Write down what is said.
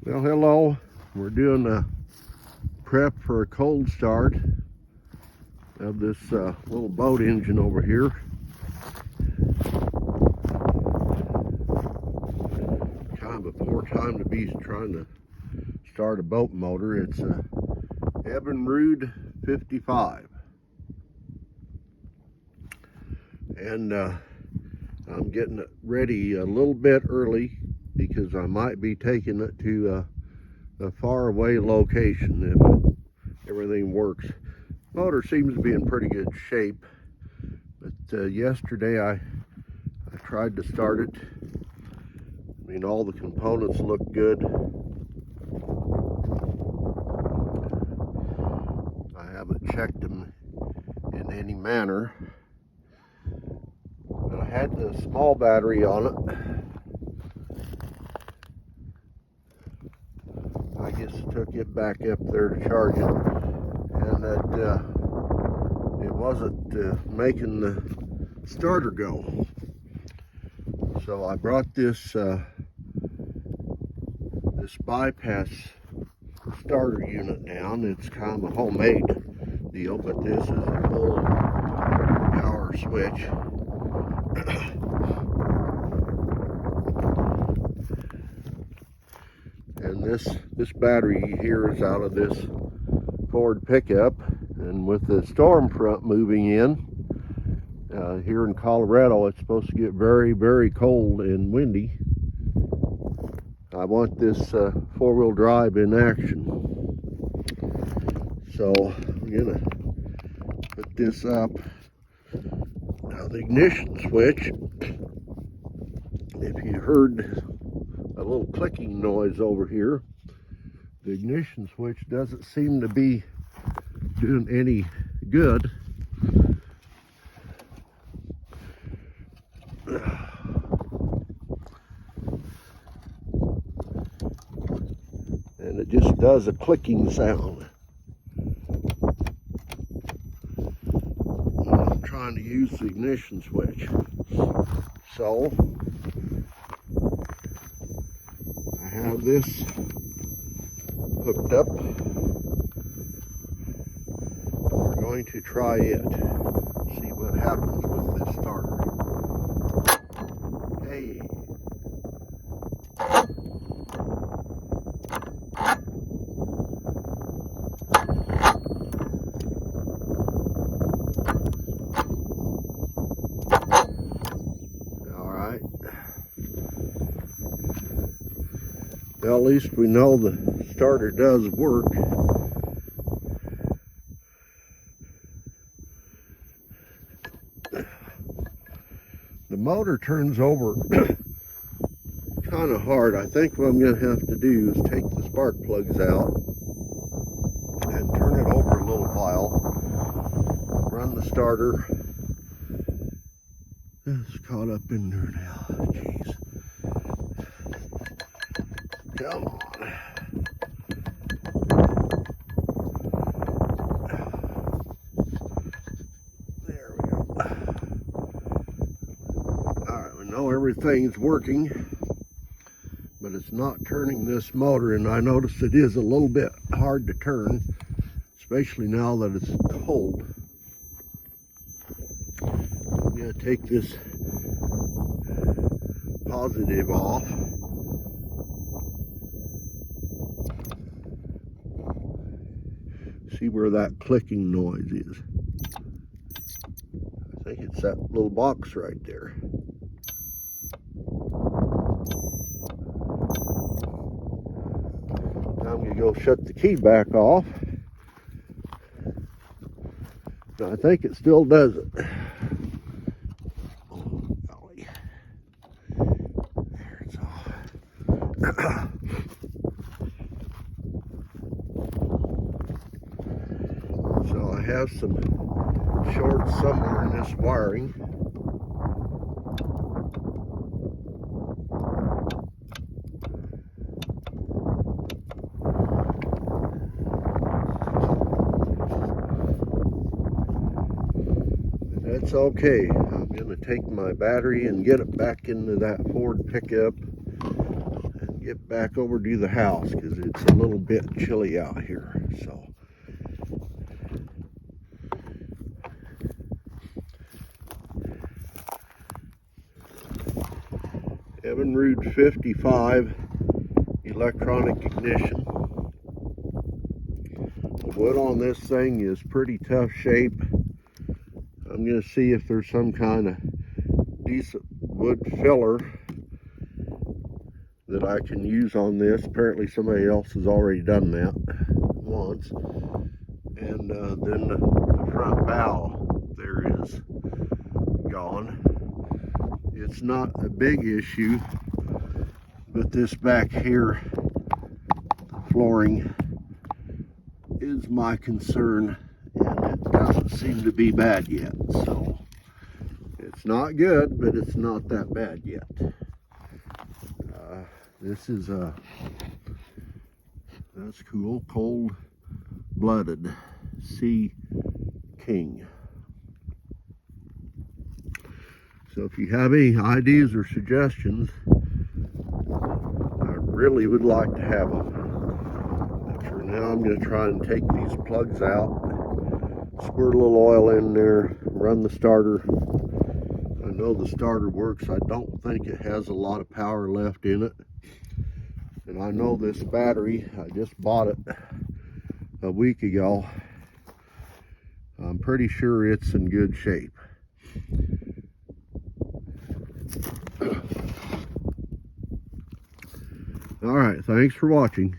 Well, hello. We're doing a prep for a cold start of this little boat engine over here. Kind of a poor time to be trying to start a boat motor. It's a Evinrude 55. And I'm getting it ready a little bit early because I might be taking it to a far away location if everything works. Motor seems to be in pretty good shape, but yesterday I tried to start it. I mean, all the components look good. I haven't checked them in any manner, but I had the small battery on it. I just took it back up there to charge it, and that it wasn't making the starter go. So I brought this this bypass starter unit down. It's kind of a homemade deal, but this is a full power switch. And this battery here is out of this Ford pickup, and with the storm front moving in here in Colorado, it's supposed to get very, very cold and windy. I want this four-wheel drive in action, so I'm gonna put this up. Now the ignition switch, if you heard a little clicking noise over here, the ignition switch doesn't seem to be doing any good. And it just does a clicking sound. I'm trying to use the ignition switch. So I have this hooked up. We're going to try it, see what happens with this starter. Hey. All right. Well, at least we know the starter does work. The motor turns over kind of hard. I think what I'm going to have to do is take the spark plugs out and turn it over a little while, run the starter. It's caught up in there now. Jeez. Come on. There we go. Alright, we know everything's working, but it's not turning this motor, and I noticed it is a little bit hard to turn, especially now that it's cold. I'm going to take this positive off. See where that clicking noise is. I think it's that little box right there. Now I'm going to go shut the key back off. I think it still does it. Oh, golly. There it's off. So I have some shorts somewhere in this wiring. That's okay. I'm going to take my battery and get it back into that Ford pickup and get back over to the house because it's a little bit chilly out here. So Evinrude 55 electronic ignition. The wood on this thing is pretty tough shape. I'm going to see if there's some kind of decent wood filler that I can use on this. Apparently somebody else has already done that once. And then the front bow there is gone. It's not a big issue, but this back here, the flooring, is my concern, and it doesn't seem to be bad yet. So it's not good, but it's not that bad yet. This is that's cool, cold-blooded Sea King. So if you have any ideas or suggestions, I really would like to have them. But for now, I'm going to try and take these plugs out, squirt a little oil in there, run the starter. I know the starter works. I don't think it has a lot of power left in it. And I know this battery, I just bought it a week ago. I'm pretty sure it's in good shape. All right, thanks for watching.